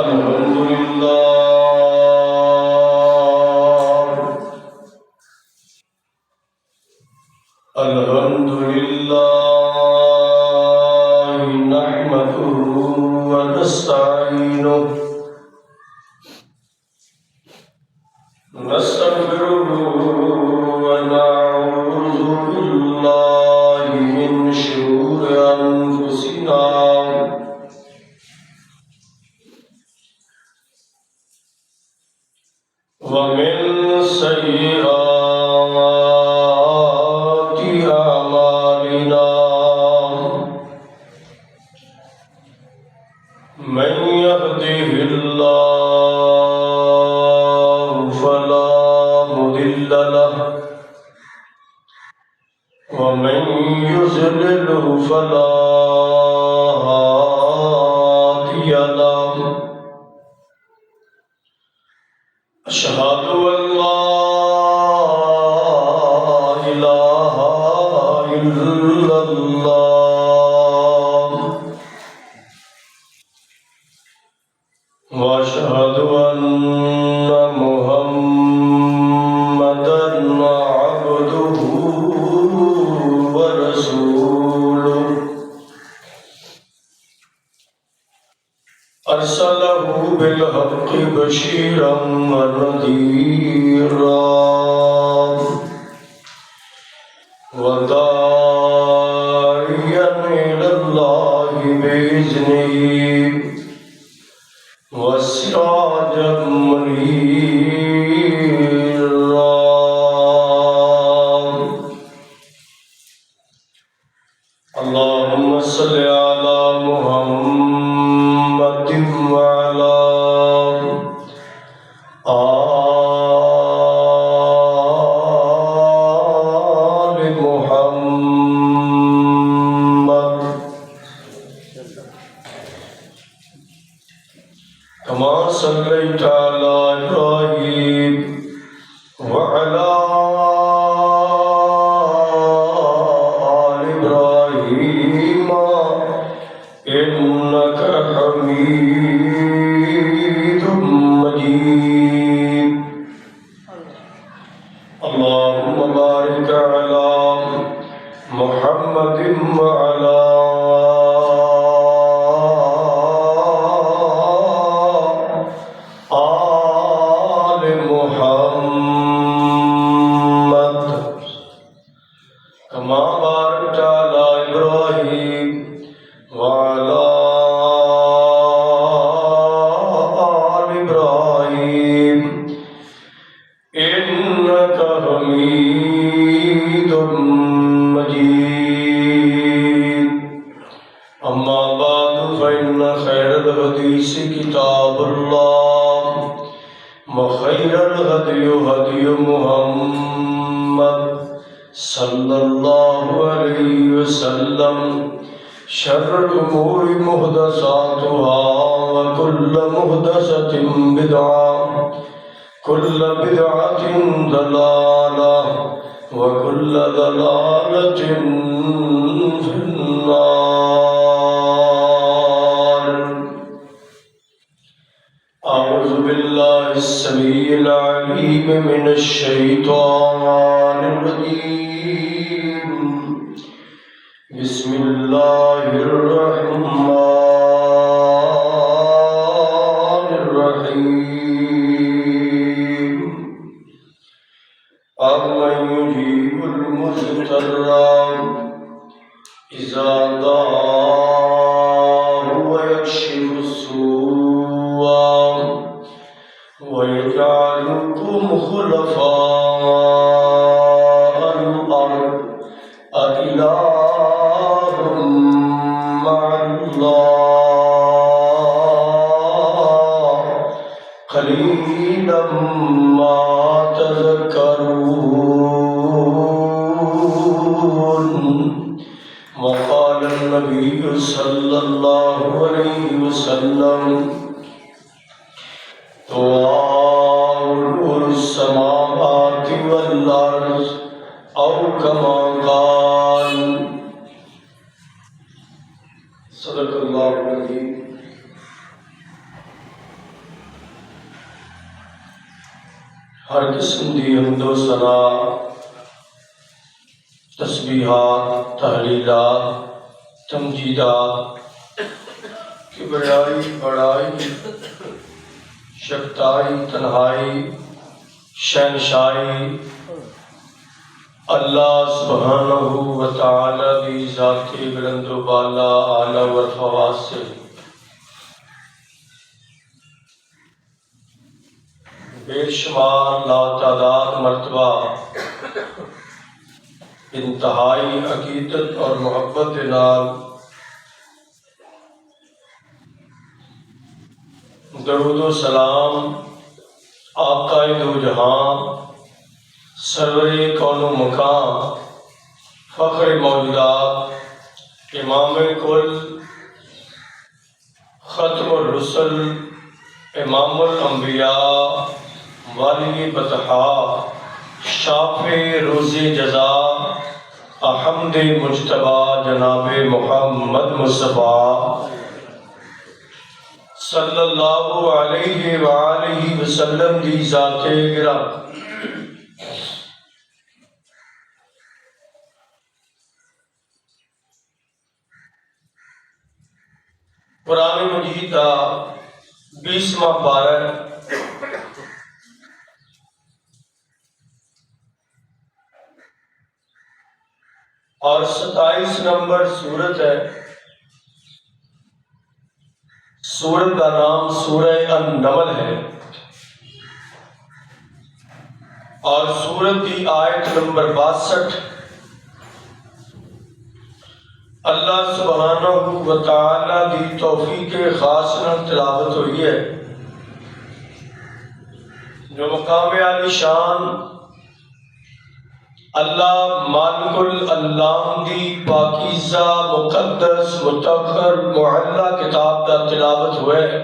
अल्हम्दुलिल्लाह नहमदुहु व नस्तईनुहु नस्तगफिरुहु व नऊज़ु बिल्लाहि मिन शुरूरि अनफुसिना व मिन सय्यिआति अमालिना मन यहदिहिल्लाहु फला मुदिल्ल लहु व मन युज़लिल्हु फला हादिय लहु अशहदु अल्ला इलाहा इल्लल्लाह व अशहदु अन्ना मुहम्मदन अब्दुहु व रसूलुहु अरसलहु बिलहक़्क़ि बशीरन व नज़ीरा व दाइयन इलल्लाहि बिइज़्निही व सिराजम मुनीरा। अल्लाहुम्मा सल्लि अला मुहम्मदिन व अला आलि मुहम्मद कमा सल्लैता अला इब्राहीम व अला आलि इब्राहीम इन्नका हमीदुम मजीद। अल्लाहुम्मा बारिक अला मुहम्मदिन व अला आलि मुहम्मद कमा बारकता अला इब्राहीम व अला आलि इब्राहीम इन्नका हमीदुम मजीद। अम्मा बादु फ़इन्न खैरल हदीस किताबुल्लाह व खैरल हदयु हदयु मुहम्मद सल्लल्लाहु अलैहि वसल्लम शर्रुल उमूरि मुहदसातुहा व कुल्लु मुहदसतिन बिदअह कुल्लु बिदअतिन दलालह व कुल्लु दलालतिन फिन्नार। अऊज़ु बिल्लाहिस समीइल अलीम मिनश शैतानिर रजीम। बिस्मिल्लाहिर रहमानिर रहीम। अम्मन युजीबुल मुज़्तर्रा इज़ा दआहु व यक्शिफुस सूअ व यजअलुकुम खुलफाअल अर्द अइलाहुम मअल्लाह क़लीलन मा तज़क्करून। वक़ाल नबी सल्लल्लाहु अलैहि वसल्लम तुआरुस समावाति वल अर्ज़ औ कमा क़ाल। सदक़ल्लाहुल अज़ीम। हर किस्म दी हम्दो सना, तस्बीहात, तहलीलात, तमजीदात की बड़ाई बड़ाई, शक्ताई तन्हाई, शहनशाही अल्लाह सुब्हानहू व तआला दी ज़ाती बुलंद बाला आला व फवाद से बेशुमार लातादाद मर्तबा इंतहाई अकीदत और मोहब्बत के नाल दरूद व सलाम आकाए दो जहां सरवरे कौनो मकाम फ़ख्र मौजूदात इमाम कुल ख़त्मुर रुसल इमामुल अंबिया वाली बतहा शाफ़े रोज़े जज़ा अहमद मुज्तबा जनाब मुहम्मद मुस्तफ़ा सल्लल्लाहु अलैहि व आलिहि वसल्लम दी ज़ाते गिरा कुरान मजीद का 20वां पारा और 27 नंबर सूरत है। सूरत का नाम सूरह अन-नमल है और सूरत की आयत नंबर 62 अल्लाह सुब्हानहू व तआला दी तौफीक खास नाल तिलावत हुई है, जो मकाम आलिशान अल्लाह मालिकुल अल्लाम दी पाकीज़ा मुक़द्दस मुतहहर मुअल्ला किताब का तिलावत हुआ है।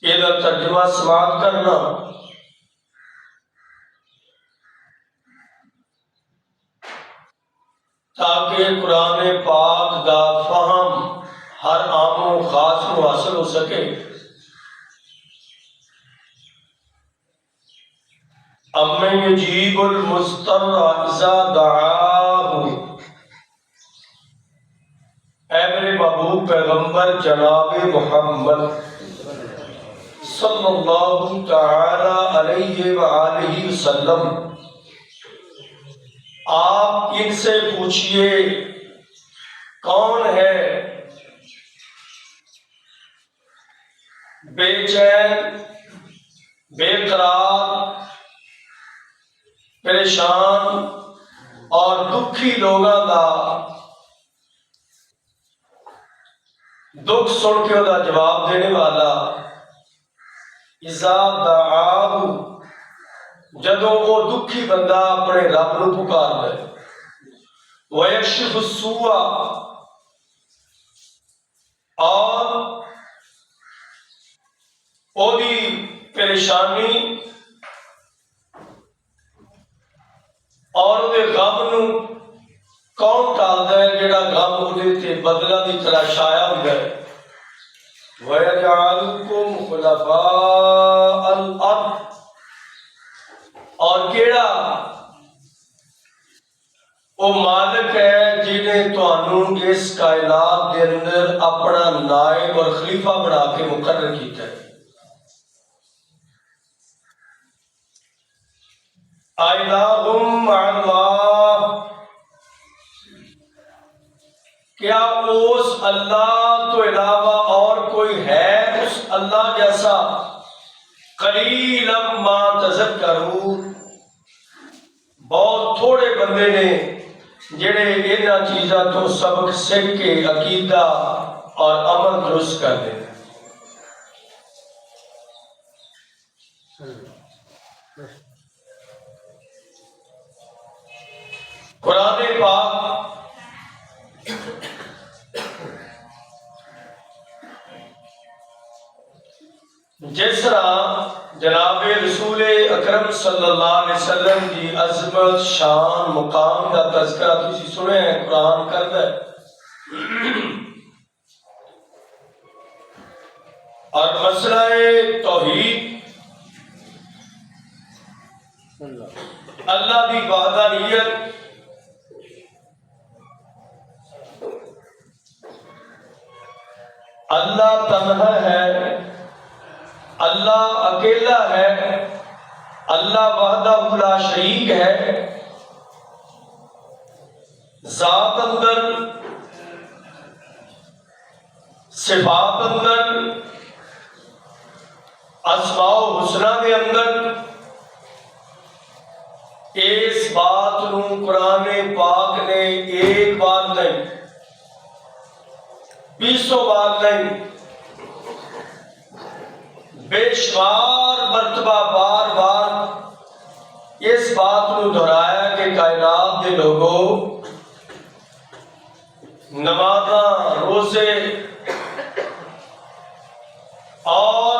इसका तर्जुमा समाअत करना ताकि कुरान पाक का फहम हर आम व खास को हासिल हो सके। अम्मे युजीबुल मुस्तर्रा इज़ा दआहू, ऐ मेरे महबूब पैगंबर जनाब मुहम्मद सल्लल्लाहु तआला अलैहि व आलिहि वसल्लम, आप इनसे पूछिए कौन है बेचैन, बेकरार, परेशान और दुखी लोगों का दुख सुन के उसका जवाब देने वाला। इज़ा दआहू, जदों वो दुखी बंदा अपने रब नूं पुकारदा है। वयक्शिफु सूआ, और ओदी परेशानी और उहदे गम नूं कौन टालदा है, जिहड़ा गम उहदे ते बदला दी तरह छाया हुंदा है। वयजअलुकुम खुलफाअल अर्द, और केड़ा वो मालिक है जिन्हें तुहानू इस कायनात के अंदर अपना नायब और खलीफा बना के मुकर्रर किया है। इलाहुम अल्लाह, क्या उस अल्लाह तो अलावा और कोई है उस अल्लाह जैसा? कलीलन मा तज़क्करून, बहुत थोड़े बंदे ने जेड़े इन्हां चीज़ां तो सबक सीख के अकीदा और अमल दुरुस्त कर दे। कुरान पाक जिस तरह जनाब रसूल अकरम सल्लल्लाहु अलैहि वसल्लम की अजमत, शान, मुकाम का तज़किरा तुसीं सुने हैं, कुरान करदा है। और मसला तौहीद, अल्लाह की वहदानियत, अल्लाह तन्हा है, अल्लाह अकेला है, अल्लाह वहदहू ला शरीक है। जात अंदर, सिफात अंदर, अस्माओ हुस्ना के अंदर इस बात नू कुरान पाक ने एक बार नहीं, 20 बार नहीं, बेशुमार मर्तबा बार बार इस बात को दोहराया कि कायनात के लोगों, नमाज़ा, रोजे और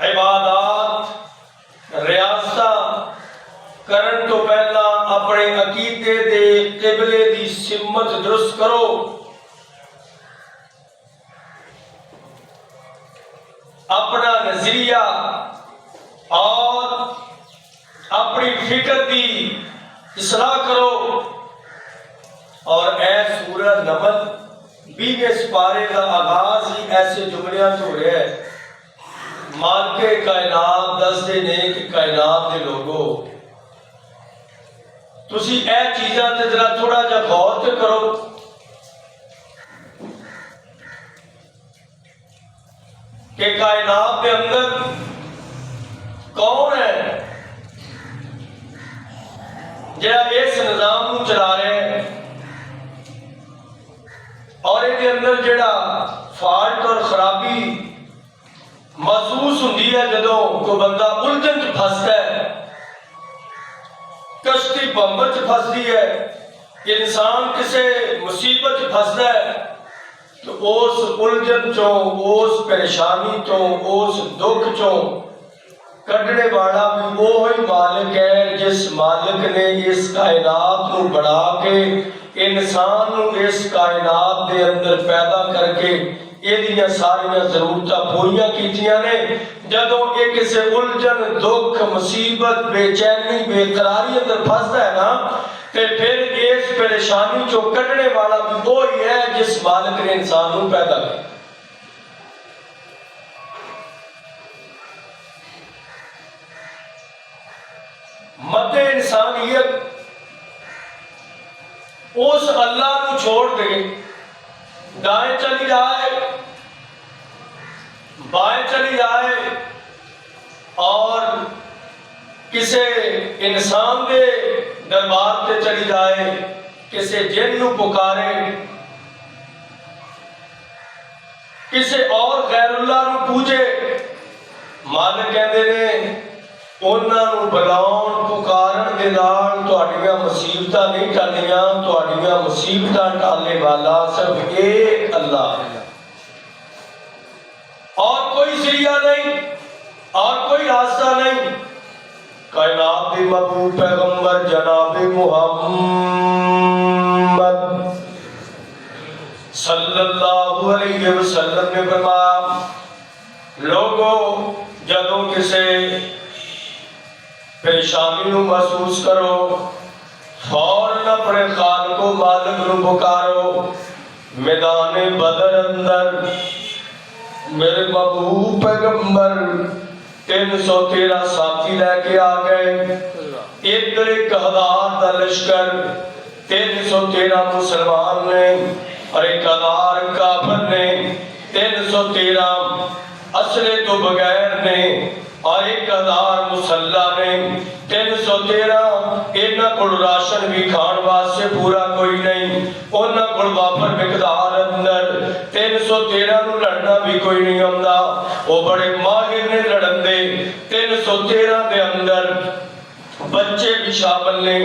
इबादत, रियासत करन तो पहला अपने अकीदे दे किबले दी सिमत दुरुस्त करो। अपना नजरिया और अपनी फिक्र की इसलाह करो। और ऐ सूरह नमल 20वें पारे का आगाज ही ऐसे जुमलियां तो हो रहा है। मालिके कायनात दसदे ने कि कायनात के लोगों, तुसी ए चीज़ां ते जरा थोड़ा जा गौर ते करो कि कायनात के अंदर कौन है जरा इस निजाम को चला रहे हैं, और इसके अंदर जड़ा फॉल्ट और खराबी महसूस होती है जदों कोई बंदा उलझन च फसदा है, कश्ती बंबर च फसदी है, इंसान किसी मुसीबत च फसदा है, तो उस उलझन चो, उस परेशानी तो, उस दुख चो कढ़ने वाला भी वो ही मालिक है जिस मालिक ने इस कायनात को बना के इंसान को इस कायनात के अंदर पैदा करके ये सारिया जरूरत पूरियां कीतियां ने। जदों ये किसी उलझन, दुख, मुसीबत, बेचैनी, बेकरारी अंदर फंसता है ना, तो फिर इस परेशानी चो कढ़ने वाला भी वो ही है जिस मालिक ने इंसान को पैदा किया। मध्य इंसानियत उस अल्लाह को छोड़ दे दाएं चली जाए, बाएं चली जाए और किसी इंसान के दरबार से चली जाए, किसी जिन को पुकारे, किसी और गैरुल्लाह को पूजे। मालिक कहते ने उन्होंने बुलाउण पुकारन दे नाल तुहाडियां मुसीबतां नहीं टलदियां, तुहाडियां मुसीबतां टालने वाला सिर्फ एक अल्लाह है, और कोई जरिया नहीं और कोई रास्ता नहीं। कायनात के महबूब पैगंबर जनाब मुहम्मद सल्लल्लाहु अलैहि वसल्लम ने फरमाया, लोगों जदों किसी परेशानी महसूस करो, फौरन अपने खालिको मालिक को पुकारो। मैदान बदर अंदर मेरे महबूब पैगंबर 313 साथी लेके आ गए। इधर 1000 का लश्कर, 313 मुसलमान ने और 1000 काफिर ने, 313 असले तो बगैर ने और 1000 मुसल्ला ने, 313 इन्हां कोल राशन भी खाण वास्ते पूरा कोई नहीं, उन्हां कोल वाफर मिकदार अंदर 313 नूं लड़ना भी कोई नहीं आंदा, वो बड़े माहिर ने लड़न दे। 313 दे अंदर बच्चे भी शामिल ने,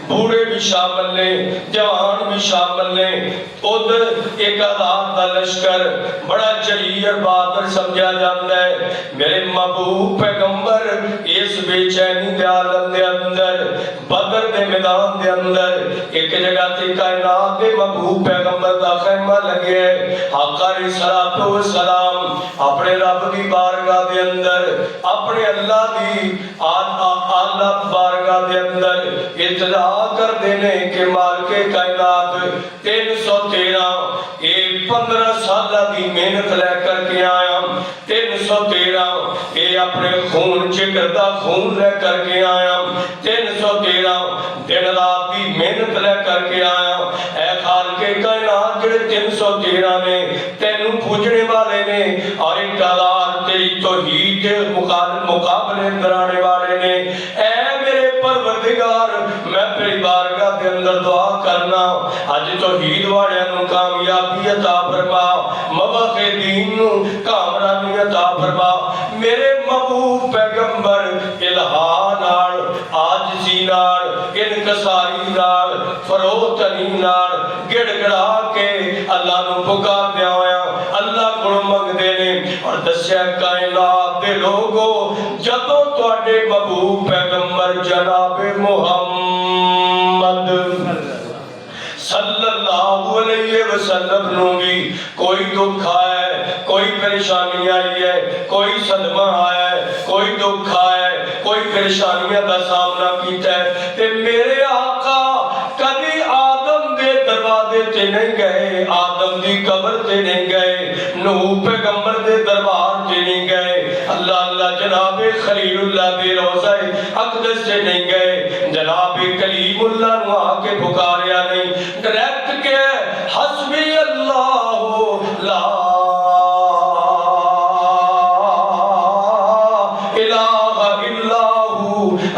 बूढ़े भी शामिल ने, जवान भी शामिल ने। उधर एक आजाद का लश्कर बड़ा जलील बहादुर समझा जाता है। मेरे महबूब पैगंबर इस बेचैनी के आलम के अंदर, बदर के मैदान के अंदर एक जगह से कायनात के महबूब पैगंबर का खैमा लगे। आका सलातो व सलाम अपने रब की बारगाह के अंदर, अपने अल्लाह की आला बारगाह के अंदर इत्तला कर देने के मालिके कायनात 313 ये 15 साल की मेहनत लेकर के आया। 313 ये अपने खून जिगर का खून लेकर के आया। 313 दिन रात की मेहनत लेकर के आया। ऐ खालिके कायनात जेड़े 313 ने तेनू पूजने वाले ने और एक हजार तेरी तौहीद के मुकाबले कराने वाले ने। ऐ मेरे परवरदिगार मैं तेरी बारगाह के अंदर दुआ करना अज तौहीद वालियां नू कामयाबी अता फरमा, मवाक़े दीन नू कामरानी अता फरमा। मेरे महबूब पैगंबर इल्हा नाल, आजिज़ी नाल, इनकसारी नाल, फरोतनी नाल गिड़गिड़ा के अल्लाह नू पुकारदे होया अल्लाह कोलों मंगदे ने और दस्या कायनात दे लोगो जदों तुहाडे महबूब पैगंबर जनाबे मुहम्मद सल्लल्लाहु अलैहि वसल्लम नू भी कोई दुख आया है, कोई परेशानी आई है, कोई सदमा आया है, कोई दुख आया है, कोई परेशानियां का सामना किया है ते मेरे आका कभी आदम दे दरवाजे ते नहीं गए, आदम दी कब्र ते नहीं गए, नूह पैगंबर दे दरबार ते नहीं गए, अल्लाह अल्लाह जनाबे खलीलुल्लाह दे रोज़ा अक़दस से नहीं गए, जनाबे कलीमुल्लाह नु आके पुकारिया नहीं, डायरेक्ट के हस्बी अल्लाह ला इलाहा इल्लाहु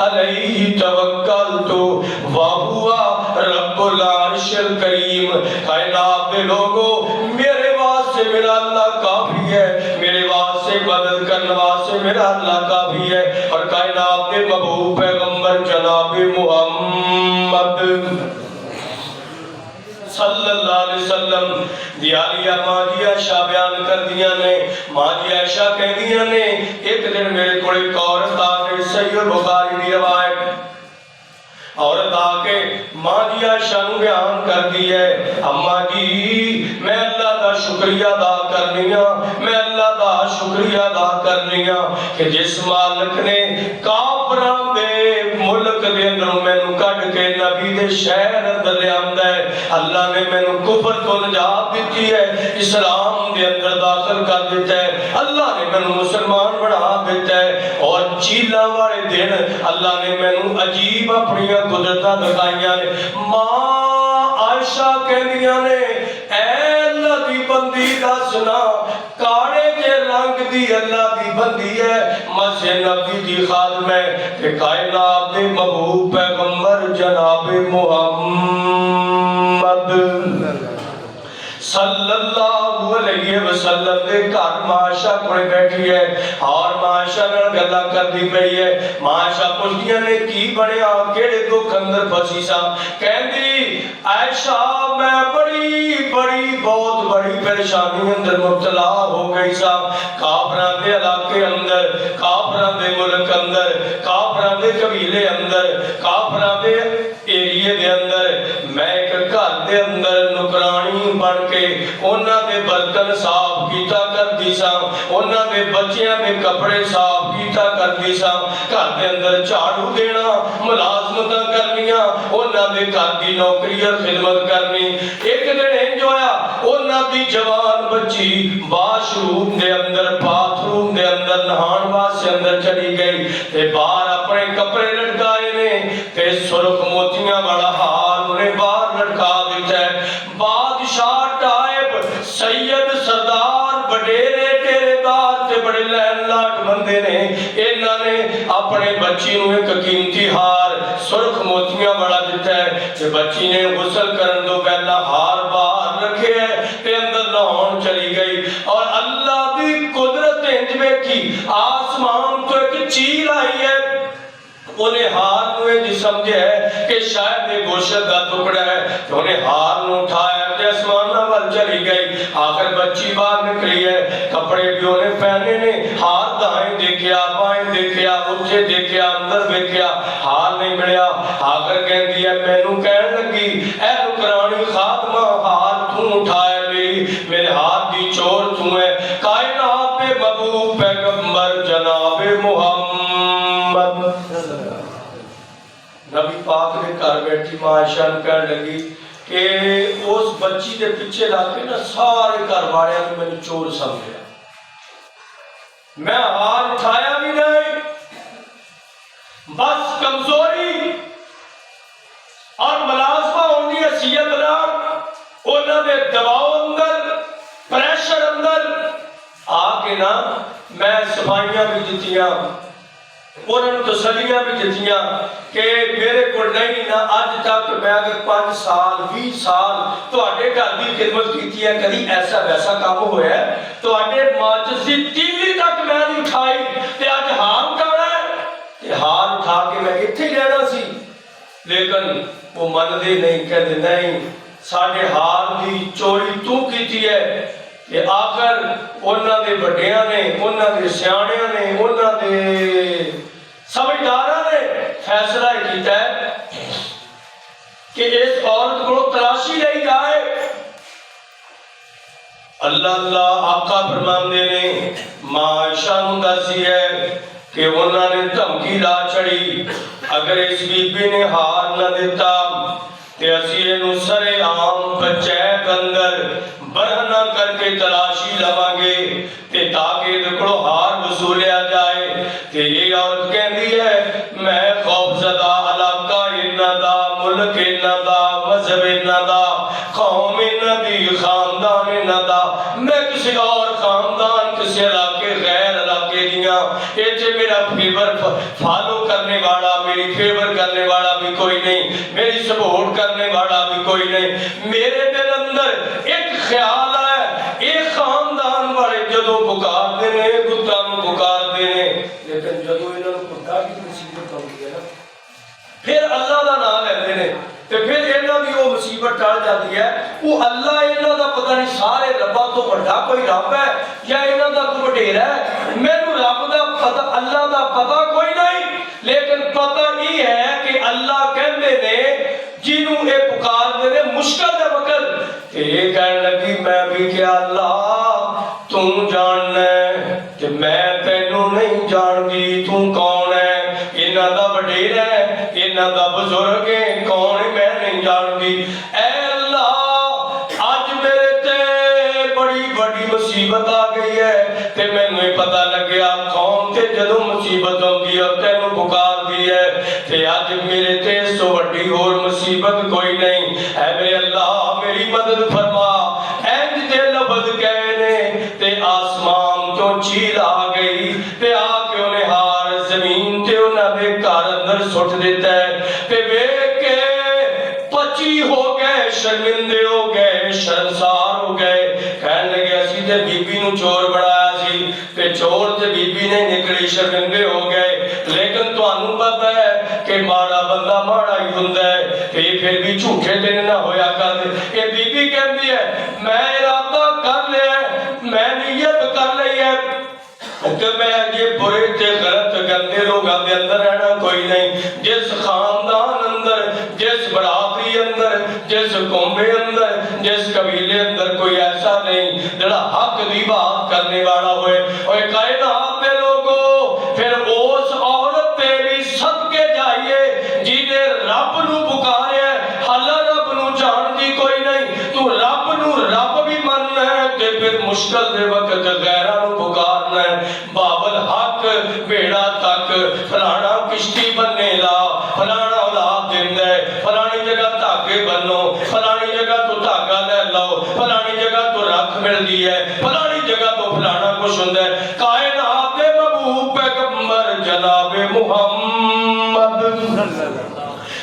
अलैहि तवक्कलतु व हुवा रब्बुल अर्शिल करीम। कायनात के लोगों मेरे वास्ते मेरा अल्लाह काफी है, मेरे वास्ते मदद करने वास्ते मेरा अल्लाह काफी है। और कायनात के महबूब पैगंबर जनाबे मुहम्मद सल्लल्लाहु अलैहि वसल्लम दियालिया माजी आयशा बयान कर दिया ने। माजी आयशा कह दिया ने एक दिन मेरे को एक औरत आके, सही बुखारी की रवायत, औरत आके माजी आयशा नू बयान कर दी है, अम्मा जी मैं अल्लाह का शुक्रिया अदा करनी हाँ, मैं अल्लाह का शुक्रिया अदा करनी हाँ कि जिस मालिक ने काफरां दे मुल्क दे अंदरों मैनू कढ़ के नबी दे शहर अंदर लियांदा है। अल्लाह ने मैनू कुफर तो निजात दी है, इस्लाम दे अंदर दाखिल कर दिता है, अल्लाह ने मैनू मुसलमान बना दिता है। और चीला वाले दिन अल्लाह ने मैनू अजीब अपनी कुदरतां दिखाइयां ने। मां आयशा कहदियां ने ऐ अल्लाह दी बंदी दसना काले जे रंग दी अल्लाह दी बंदी है, मस्जिद नबी दी खादम है ते कायनात दे महबूब पैगंबर जनाबे मुहम्मद सल्लल्लाहु अलैहि वसल्लम दे घर माशा कोले बैठी है और माशा नाल गल्लां करदी पई है। माशा पुछदियां ने की बनया, केड़े दुख अंदर फसी सा। कहंदी आयशा मैं बहुत बड़ी परेशानी अंदर मुब्तला हो गई सा। काफरां दे इलाके अंदर, काफरां दे मुल्क अंदर, काफरां दे कबीले अंदर, काफरां दे एरिए दे अंदर मैं एक घर दे अंदर नुकरानी बन के उन्हां दे बर्तन साफ कीता करदी सा, उन्हां दे बच्चियां दे कपड़े साफ कीता करदी सा, घर दे अंदर झाड़ू देना, मुलाजमतां करनियां, उन्हां दे घर दी नौकरी और खिदमत करनी। एक दिन इंज होया उन्हां दी जवान बच्ची वाशरूम दे अंदर, बाथरूम दे अंदर नहाण वास्ते अंदर चली गई ते बाहर अपने कपड़े लटकाए ने ते सुर्ख मोतियां वाला हार उन्हें बाहर लटका दिता है। बादशाह टाइप सैयद सरदार वडेरे डेरेदार ते बड़े लैन लाट बंदे ने, इन्हां ने अपने बच्ची नूं एक कीमती हार सुर्ख मोतियां वाला दिता है ते बच्ची ने गुसल करन तो पहला हार बाहर रखे है ते अंदर नहाउण चली गई। और अल्लाह दी कुदरत इंज वेखी, आसमान तो एक चील आई है, उन्हें हार को ये समझे है कि शायद ये गोश्त का टुकड़ा है, तो उन्हें हार को उठाया ते आसमान वाल चली गई। आखिर बच्ची बाहर निकली है, कपड़े भी उन्हें पहने ने, हार दाएं देखिया बाएं देखिया उच्चे देखिया अंदर देखिया, हार नहीं मिलिया। आखिर कहती है मैनू कहन लगी ऐ नुकरानी खातमा हार तू उठाया मेरे हाथ की चोर तू है। कायनात पे महबूब पैगंबर जनाब मुहम्मद नबी पाक ने घर बैठी मां आयशा नूं कहन लगी कि उस बच्ची के पीछे लग के ना सारे घर वाले ने मैंने चोर समझा, मैं हाथ उठाया भी नहीं, बस कमजोरी और मुलाजमा होगी हसीयत नाल उन्होंने दबाव अंदर प्रेशर अंदर आके ना मैं सफाइयां भी दित्तियां, उन्होंने तसलियां भी दित्तियां कि मेरे को नहीं ना अज तक मैं अगर 5 साल 20 साल तुहाडे घर की खिदमत की है, कभी ऐसा वैसा काम होया तुहाडे माचिस की तीली तक मैं नहीं उठाई ते अज हार उठाना है ते हार उठा के मैं इत्थे ही रहना सी। लेकिन वो मनदे नहीं, कहते नहीं साडे हार की चोरी तू की है। ये आखिर उन्होंने वड्डियां ने उन्होंने सियाणियां ने उन्होंने समझदारां ने फैसला किया कि इस औरत को तलाशी ली जाए। अल्लाह अल्लाह आका फरमांदे ने मां आयशा नूं दसी है कि उन्होंने धमकी ला छड़ी अगर इस बीबी ने हार न दिता ते असीं इहनूं सरेआम पंचायत अंदर बरहना करके तलाशी लवांगे ते ताकि इहदे कोलों हार वसूलिया जाए। ते ये औरत कहती है मैं खौफजदा इलाका इन्हां दा, मुल्क इन्हां दा, मजहब इन्हां दा, कौम इन्हां दी, खानदान इन्हां दा, मैं किसी और खानदान किसी इलाके गैर इलाके दियां इत्थे मेरा फेवर फॉलो करने वाला, मेरी फेवर करने वाला भी कोई नहीं, मेरी सपोर्ट करने वाला भी कोई नहीं। मेरे दिल अंदर एक ख्याल है ये खानदान वाले जदों पुकारते ने कुत्ता नूं पुकारते ने, लेकिन जदों इन्हां नूं कुत्ता की मुसीबत आउंदी है ना फिर अल्लाह दा नाम लैंदे ने ते फिर इन्हां दी वो मुसीबत टल जाती है। वो अल्लाह इन्हां दा पता नहीं सारे रब्बां तो वड्डा कोई रब है या इन्हां दा कोई वडेरा है, मैनूं रब दा पता अल्लाह दा पता कोई नहीं, लेकिन पता ये है कि अल्लाह कहंदे ने जिन्हों ये पुकारते ने मुश्किल दे वक्त ये कहने लगी मैं भी क्या अल्लाह तू जानना ते मैं तेनू नहीं जानती, तू कौन है, इन्हां दा वडेरा है, इन्हां दा बुजुर्ग है, कौन है मैं नहीं जानती। ऐ अल्लाह अज मेरे ते बड़ी बड़ी मुसीबत आ गई है ते मैनू पता लग्या कौम ते जदों मुसीबत आउंदी है तेनू पुकारदी है ते अज मेरे ते इस तो वड्डी होर मुसीबत कोई नहीं है। मेरे अल्लाह मेरी मदद फरमा। इंज दे लफ्ज़ कहे ने ते आसमान तो चील आ गई ते आके उन्हें हार जमीन ते उन्हां दे घर अंदर सुट दिता है ते वेख के पची हो गए, शर्मिंदे हो गए, शर्मसार हो गए, कहने लगे असीं ते बीबी नूं चोर बनाया सी ते चोर ते बीबी ने निकली, शर्मिंदे हो गए। लेकिन तुहानूं पता है कि माड़ा बंदा माड़ा ही हुंदा है ते फिर भी झूठे दिन ना होया कर। ये बीबी कहती है मैं इरादा कर लिया, मैं नियत कर ली है कि मैं ये बुरे ते गलत गंदे लोगों के अंदर रहना कोई नहीं। जिस खानदान अंदर, जिस बरादरी अंदर, जिस कौमे अंदर, जिस कबीले अंदर कोई ऐसा नहीं जिहड़ा हक दी बात करने वाला होए। और कायनात दे लोगों फिर उस औरत ते भी सदके जाइए जिन्हें रब नूं पुकारिया, हालां रब नूं जानदी कोई नहीं, तू रब नूं रब भी मनना है ते फिर मुश्किल दे वक्त गैरां नूं पुकारना है। बाबल हक बेड़ा तक फलाना किश्ती बनने ला, फलाना औलाद दिंदा है, फलानी जगह धागे बनो, फलानी जगह तो धागा ले लो, फलानी जगह तो रख मिलती है, फलानी जगह तो फलाना कुछ हुंदा है। कायनात दे महबूब पैगंबर जनाब मुहम्मद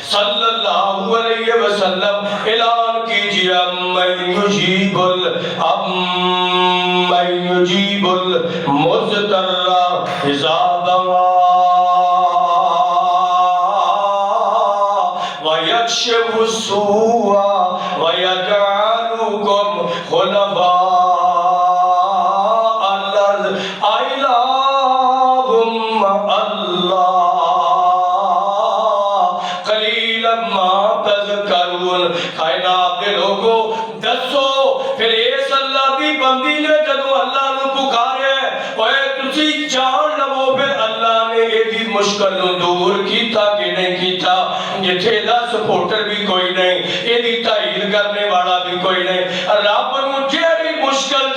सल्लल्लाहु अलैहि वसल्लम ऐलान कीजिए मुज़तर्रा इज़ा दवा यक्शिफु सुआ व यजअलुकुम खुलफा अल-अर्द इलाहुम्मा अल्लाह कलीलन मा तज़करून। कायनात दे लोगो दसो फिर इस अल्लाह दी बंदी ने जदों अल्लाह नू पुकारे ओए तुसी जान लवो फिर अल्लाह ने एदी मुश्किल नू दूर कीता कि नहीं कीता। जिथे दा सपोर्टर भी कोई नहीं, एदी ताईद करने वाला भी कोई नहीं। रब नू जेड़ी मुश्किल च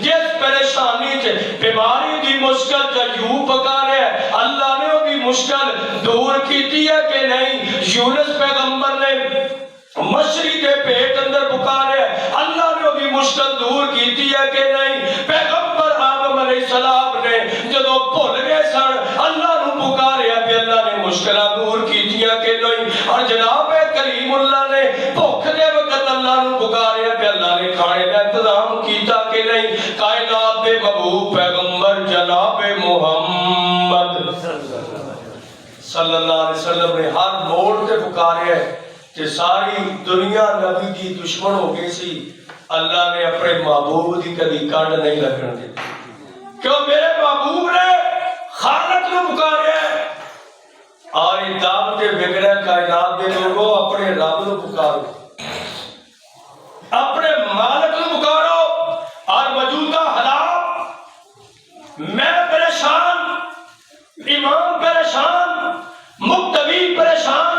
जिस परेशानी च बीमारी दी मुश्किल च यूं पुकारे अल्लाह ने ओदी मुश्किल दूर कीती है कि नहीं। यूनुस पैगंबर ने मछली के पेट अंदर पुकारे अल्लाह ने ओदी मुश्किल दूर कीती है कि नहीं। पैगंबर आदम अलैहिस्सलाम ने जदों भुल गए सन अल्लाह नू पुकारे ते अल्लाह ने मुश्किलां दूर कीतियां कि नहीं। और जनाब करीमुल्लाह ने भुख दे वक्त अल्लाह नू पुकारे ते अल्लाह ने खाने दा इंतजाम कीता कि नहीं। कायनात दे महबूब पैगंबर जनाब मुहम्मद सल्लल्लाहु अलैहि वसल्लम ने हर मोड़ ते पुकारे कि सारी दुनिया नबी की दुश्मन हो गई सी। अल्लाह ने अपने महबूब की कभी कंड नहीं लगन दी। क्यों मेरे महबूब ने खालक नू पुकारे और दावत बिगड़े कायनात के लोगों अपने रब नू पुकारो, अपने मालिक नू पुकारो। और मौजूदा हालात मैं परेशान, इमाम परेशान, मुक्तदी परेशान,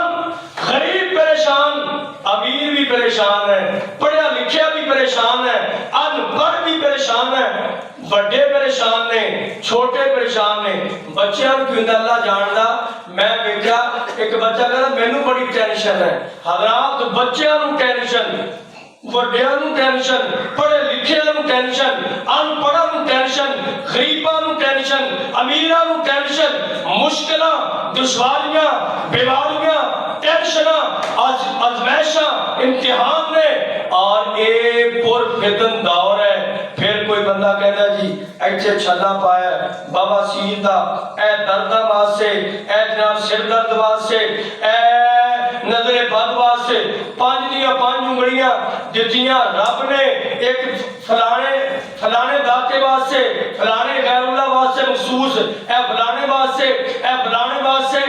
गरीब परेशान, अमीर भी परेशान है, पढ़ा लिखा भी परेशान है, अनपढ़ भी परेशान है, बड़े परेशान ने, छोटे परेशान ने। बच्चों को अल्लाह जानदा। मैं देखा एक बच्चा कहता मैनू बड़ी टेंशन है। हज़रात बच्चों को टेंशन, ਵੱਡਿਆਂ ਨੂੰ ਟੈਨਸ਼ਨ, पढ़े लिखे ਨੂੰ टेंशन, अनपढ़ां ਨੂੰ टेंशन, गरीबां ਨੂੰ टेंशन, अमीरां ਨੂੰ टेंशन, मुश्किलां, दुश्वारियां, बीमारियां, टेंशनां, आजमाइशां, इम्तिहान ने। और ये पुरफितन दौर है। फिर कोई बंदा कहता जी इत्थे छल्ला पाया बाबा सीर दा, ए दर्द वास्ते, ए जनाब सिर दर्द वास्ते, ए नजरे बद वास्ते, पांच दियां पांच उंगलियां दित्तियां रब ने एक फलाने दाते वास्ते, फलाने गैरुल्लाह वास्ते मखसूस, ए फलाने वास्ते, ए फलाने वास्ते, ए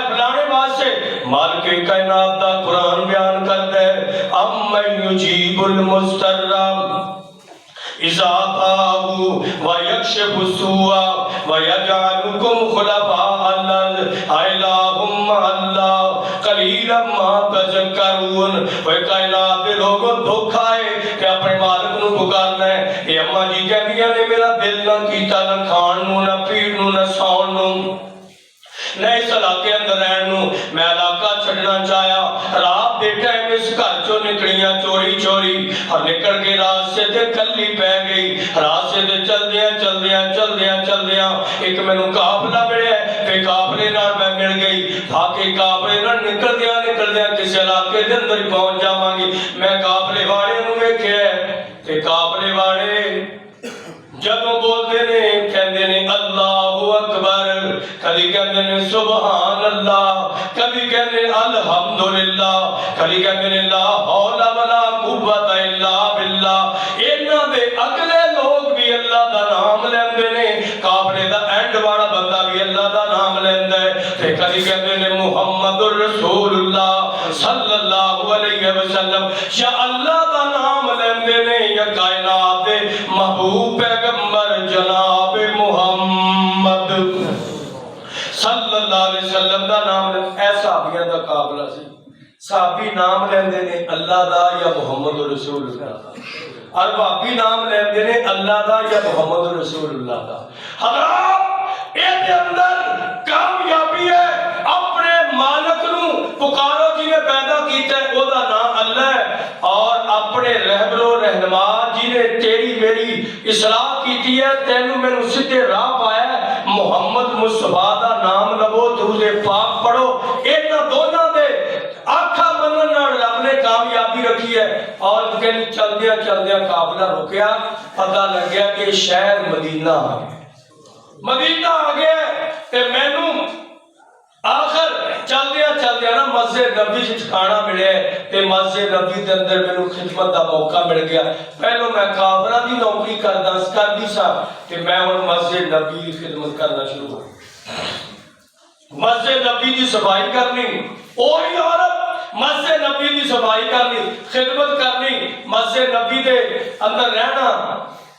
फलाने वास्ते। मालिक कायनात दा कुरान बयान करदा है अम्मन युजीबुल मुस्तर्रा इज़ा ताहु व यक्शिफु सुआ व यजअलुकुम खुलफा अल-अर्द इलाहुम्मा अल्लाह कलीलन मा तज़करून। वे कायनात दे लोगों दुख आए कि अपने मालिक नू पुकारना है। ये अम्मा जी कहदियां ने मेरा दिल ना कीता ना खाण नू, ना पीण नू, ना सौण नू, न इस इलाके अंदर रहन नू। मैं इलाका छड्डना चाहया। रात दे टाइम इस घर चो निकलियां चोरी चोरी और निकल के रास्ते ते कल्ली पै गई। रास्ते ते चलदियां एक मैनू काफला मिलिया ते काफले नाल मैं मिल गई। बाकी काफले नाल निकलदियां किस इलाके दे अंदर पहुंच जावांगी। मैं काफले वाले नू वेखिया ते काफले वाले जदों बोलते ने कहते ने अल्लाहु अकबर, कभी कहते ने सुभान अल्लाह, कभी कहते अल्हम्दुलिल्लाह, कभी कहते ने ला हौला वला कुव्वता इल्ला बिल्लाह। इन्हां दे अगले लोग भी अल्लाह दा नाम लेंदे ने, काफले दा एंड वाला बंदा भी अल्लाह दा नाम लेंदा है। ते कभी कहते ने मुहम्मदुर रसूलुल्लाह सल्लल्लाहु अलैहि वसल्लम, या अल्लाह दा नाम लेंदे ने या कायनात दे महबूब पैगंबर जनाब मुहम्मद सल्लल्लाहु अलैहि वसल्लम दा नाम। ऐसा सहाबियां दा काफला सी। सहाबी नाम लेंदे ने अल्लाह दा या मुहम्मद रसूलुल्लाह दा, और भाबी नाम लेंदे ने अल्लाह दा या मुहम्मद रसूलुल्लाह दा। हज़रात इहदे अंदर कामयाबी है। अपने मालिक नू पुकारो जिन्हें पैदा कीता है, ओदा नाम अल्लाह है। और अपने रहबरो रहनुमा जिन्हें तेरी मेरी इस्लाह कीती है, तेनू मैनू सीधे राह पाया है, मुहम्मद मुस्तफा दा नाम लवो, दुरूद पाक पढ़ो। इन्हां दोनों दे आखा मनन नाल रब ने कामयाबी रखी है। और कहनी चलदियां काफला रुकया, पता लग्या कि शहर मदीना आ गया ते मैनू आखिर चलदियां ना मस्जिद नबी च ठिकाना मिले ते मस्जिद नबी के अंदर मैनू खिदमत का मौका मिल गया। पहलों मैं काफरा की नौकरी करदी सा ते मैं हुण मस्जिद नबी की खिदमत करना शुरू हो गया। मस्जिद नबी की सफाई करनी, ओही औरत मस्जिद नबी की सफाई करनी, खिदमत करनी, मस्जिद नबी के अंदर रहना,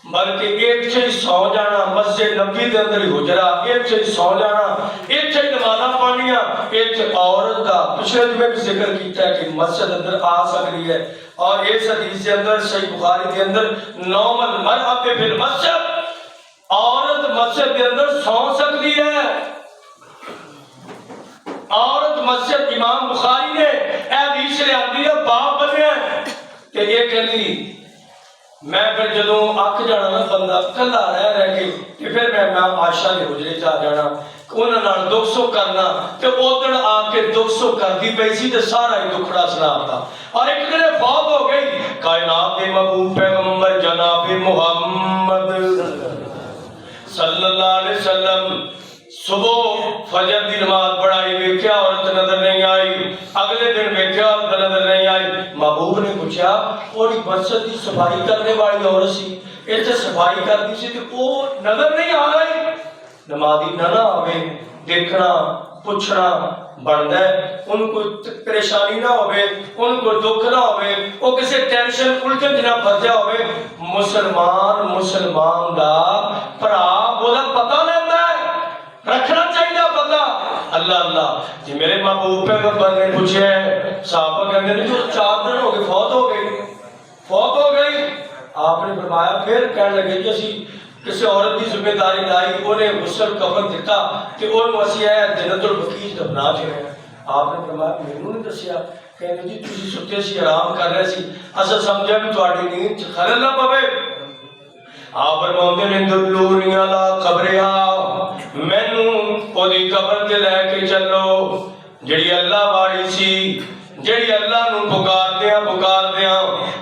बल्कि इत्थे ही सौ जाना, मस्जिद नबी के अंदर ही हुजरा, इत्थे ही सौ जाना, इत्थे ही नमाज़ां पढ़नियां। इत्थे औरत का पिछले दिन में भी जिक्र किया है कि मस्जिद अंदर आ सकती है, और इस हदीस के अंदर सही बुखारी के अंदर नौमल मरहब फिल मस्जिद, औरत मस्जिद के अंदर सौ सकती है। औरत मस्जिद, इमाम बुखारी ने हदीस लियाती है, बाप बने ते ये कहती मैं फिर जो अक जाना ना बंदा कला रह के ते फिर मैं आशा के हुजरे च आ जाना, उन्हां नाल दुख सुख करना, ते उधर आके दुख सुख करती पई सी ते सारा ही दुखड़ा सुनाता। और एक दिन फौत हो गई कायनात के महबूब पैगंबर जनाब मुहम्मद सल्लल्लाहु अलैहि वसल्लम। सुबह फजर की नमाज पढ़ाई, वेख्या औरत नजर नहीं आई, अगले दिन वेख्या औरत नजर नहीं आई। महबूब ने पूछा और मस्जिद की सफाई करने वाली औरत सी, इतने सफाई करती सी ते वो नजर नहीं आ रही। नमाजी ना आवे, देखना पुछना बनता है, उनको परेशानी ना होवे, उनको दुख ना होवे, वो किसी टेंशन उलझन च ना फसिया होवे। मुसलमान मुसलमान दा भरा ओदा पता लेंदा है, रखना चाहिए पता। अल्लाह अल्लाह जी मेरे महबूब पैगंबर ने पूछे, साहबा कहते हैं जो 4 दिन हो गए फौत हो गई। आपने फरमाया, फिर कहने लगे कि असी किसी औरत की जिम्मेदारी लाई, उन्हें गुस्ल कफन दिता कि उन्होंने असी जन्नतुल बकी च दफना छड़िया। आपने फरमाया मैनू नहीं दसिया। कहते जी तुसीं सुते सी, आराम कर रहे सी, असा समझा भी तुहाडी नींद च खलल ना पवे। आप फरमाते ने दुल्लूनी अला कब्रिहा, मैनू ओदी कब्र ते लेके चलो जिहड़ी अल्लाह वाली सी, जिहड़ी अल्लाह नू पुकारदियां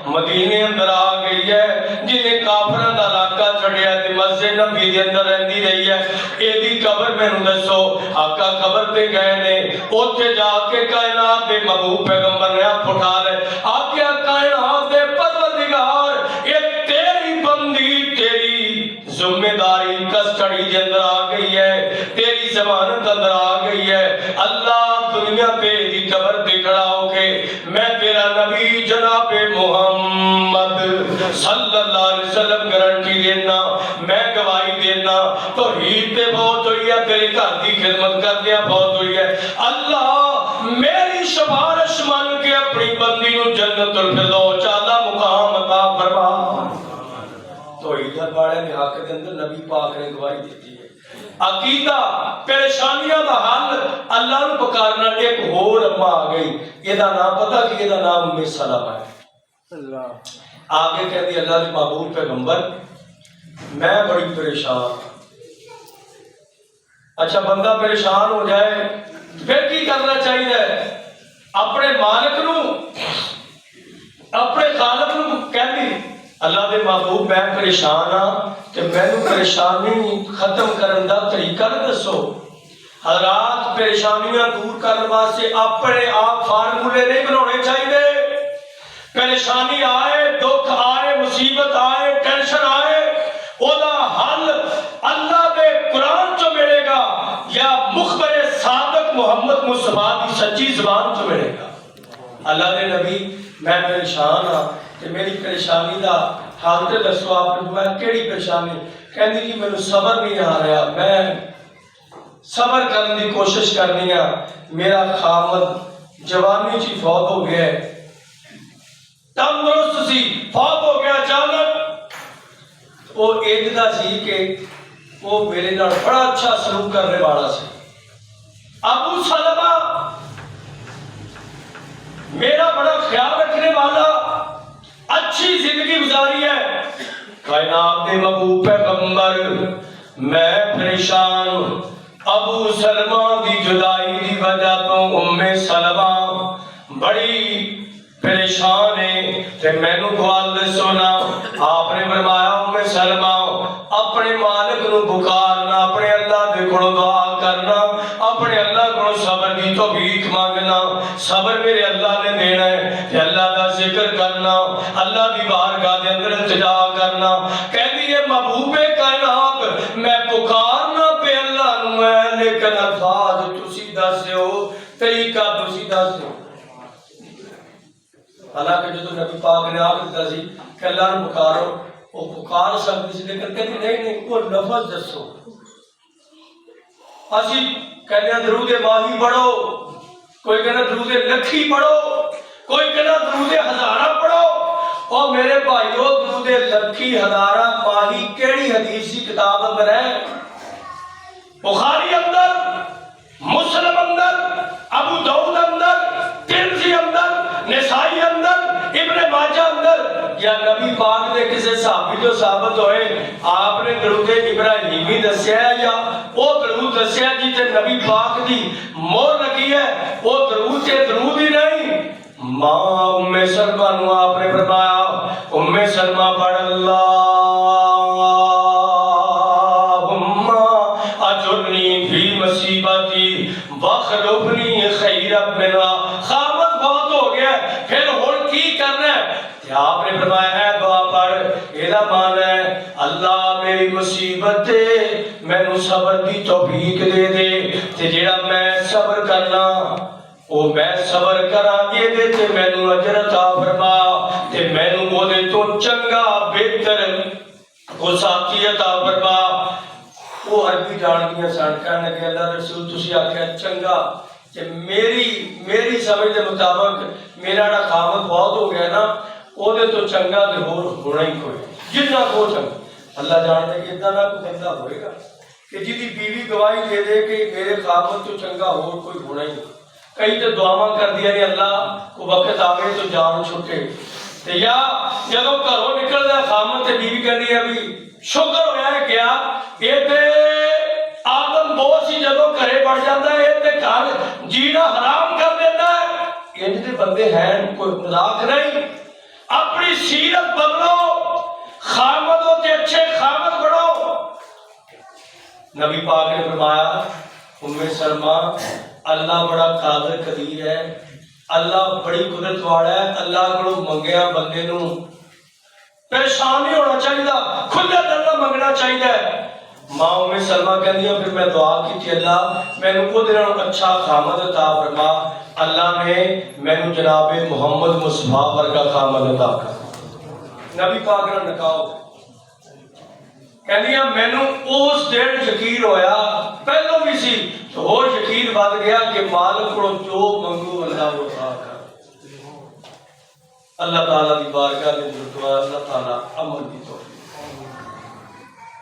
मदीने अंदर आ गई है, जिन्हें काफरां दा इलाका छड़िया ते मस्जिद नबी दे अंदर रहंदी रही है। एदी कब्र मैनू दसो। आका कब्र पे गए ने, उत्थे जाके कायनात दे महबूब पैगंबर ने हाथ उठा ले, आख्या कायनात दे परवरदिगार ये तेरी बंदी, तेरी जिम्मेदारी कस्टडी के अंदर आ गई है, तेरी जमानत अंदर आ गई है। अल्लाह दुनिया पे दी कब्र पे खड़ा होके मैं तेरा नबी जनाब मुहम्मद सल्लल्लाहु अलैहि वसल्लम गारंटी देना, मैं गवाही देना, तौहीद पे बहुत हुई है, तेरे घर की खिदमत करदिया बहुत हुई है। अल्लाह मेरी सिफारिश मान के अपनी बंदी नू जन्नतुल फिरदौस आला मुकाम अता फरमा। तो इधर वाले ने हक के अंदर नबी पाक ने गवाही दी है। अकीदा परेशानियां का हल अल्लाह नू पुकारना। एक होर अम्मा आ गई, एदा नाम पता कि एदा नाम उम्मे सलमा है। अल्लाह आगे कहती अल्लाह के महबूब पैगंबर मैं बड़ी परेशान। अच्छा बंदा परेशान हो जाए फिर की करना चाहिए? अपने मालिक नू, अपने खालिक नू कहती अल्लाह दे महबूब मैं परेशान हाँ ते मैनू परेशानी खत्म करने का तरीका दसो। हज़रात परेशानियां दूर करने वास्ते अपने आप फार्मूले नहीं बनाने चाहिए। परेशानी आए, दुख आए, मुसीबत आए, टेंशन आए, ओदा हल अल्लाह दे कुरान चो मिलेगा या मुखबर सादक मोहम्मद मुस्तफा की सच्ची जुबान चो मिलेगा। अल्लाह दे नबी मैं परेशान हाँ ते मेरी परेशानी का हाल तो दसो। आपने मैं केड़ी परेशानी? कहती जी मैनू सबर नहीं आ रहा, मैं सबर करने की कोशिश करनी है, मेरा खामद जवानी च फौत हो गया है, तंदुरुस्त सी फौत हो गया अचानक। वो इंज दा सी कि वो मेरे नाल बड़ा अच्छा सलूक करने वाला सी। अबू सलमा मेरा बड़ा ख्याल रखने वाला, अच्छी जिंदगी गुजारी है। कायनात के महबूब पैगंबर मैं परेशान। अबू सलमा की जुदाई की वजह तो उम्मे सलमा बड़ी परेशान है ते मैनू गल सुना। आपने फरमाया उम्मे सलमा अपने मालिक नू पुकारना, अपने अल्लाह दे कोलों दुआ करना, अपने अल्लाह कोलों सबर की तौफीक अंदर इल्तिजा करना, कहती है महबूबे कायनात मैं पुकारना पे अल्लाह नू है, लेकिन अल्फाज तुसी दस्यो, तरीका तुसी दस्यो। हालांकि जो नबी पाक ने आख दिता सी कि अल्लाह नू पुकारो, वो पुकार सकती सी, लेकिन कहती नहीं वो लफज दसो। असी कहते दरूद माही पढ़ो, कोई कहना दरूद लखी पढ़ो, कोई कहना दरूद हजारा पढ़ो। और मेरे भाइयों दरूद लखी हजारा माही केड़ी हदीस की किताब अंदर है? बुखारी अंदर, मुस्लिम अंदर, अबू दाऊद अंदर, तिरमिज़ी अंदर, नसाई अंदर, इब्ने माजा अंदर। या नबी पाक ने किसी सहाबी जो साबित होए आपने दरूद इब्राहिमी दस्या या वो दरूद दस्या जिसे नबी पाक दी मोहर लगी है, वो दरूद से दरूद ही नहीं। मां उम्मे सलमा नू आपने फरमाया उम्मे सलमा पढ़ अल्लाहुम्मा अजुरनी फी मुसीबती वखलुफनी खैरन मिनहा। खामत बहुत हो गया, फिर हुण की करना है? आपने फरमाया है दुआ पढ़, एदा मान है अल्लाह मेरी मुसीबत मैनू सबर दी तौफीक दे दे, ते जेड़ा मैं सबर करना ओ मैं सबर करा ये ते मैनू अजर अता फरमा, ते मैनू ओदे तो चंगा बेहतर ओ साथी अता फरमा। वो अरबी जानदियां सन, कहने लगे अल्लाह रसूल तुसी आख्या चंगा, ते मेरी समझ के मुताबिक मेरा ना खामत बहुत हो गया ना, ओदे तो चंगा ते होर होना ही कोई जिन्ना को चंगा। अल्लाह जानते कि इतना ना कोई बंदा होएगा कि जिसकी बीवी गवाही दे दे कि मेरे खामत तो चंगा होर कोई होना ही नहीं। कई तो दुआवां कर दिया ने अल्लाह को वक्त आ गए तो जान छुटे, ते या जदों घरों निकलदा खामत ते बीवी कहती है भी शुक्र होया है क्या ये ते आदम बोझ ही जदों घरे बढ़ जाता है ते घर जीना हराम कर देता है। इंज दे बंदे हैं, कोई मजाक नहीं। अपनी सीरत बदलो, खामद होते अच्छे खामद बढ़ो। नबी पाक ने फरमाया उम्मे सलमा अल्लाह बड़ा कादिर कदीर है, अल्लाह बड़ी कुदरत वाला है। अल्लाह को मंगया बंदे नू परेशान नहीं होना चाहिए, खुले दिल नाल मंगना चाहिए। मां उम्मे सलमा कहती है फिर मैं दुआ की अल्लाह मैनू ओदे नालों अच्छा खामद अता फरमा। अल्लाह ने मैनू जनाबे मुहम्मद मुस्तफा वर्गा खामद अता कर। नबी पाक नाल निकाह कहदियां मैनू उस दिन यकीन होया, पहलों भी सी तो होर यकीन बद गया कि मालिक को जो मंगू अल्लाह वो अता कर। अल्लाह ताला दी बारगाह में दुआ, अल्लाह ताला अमल दी तौफीक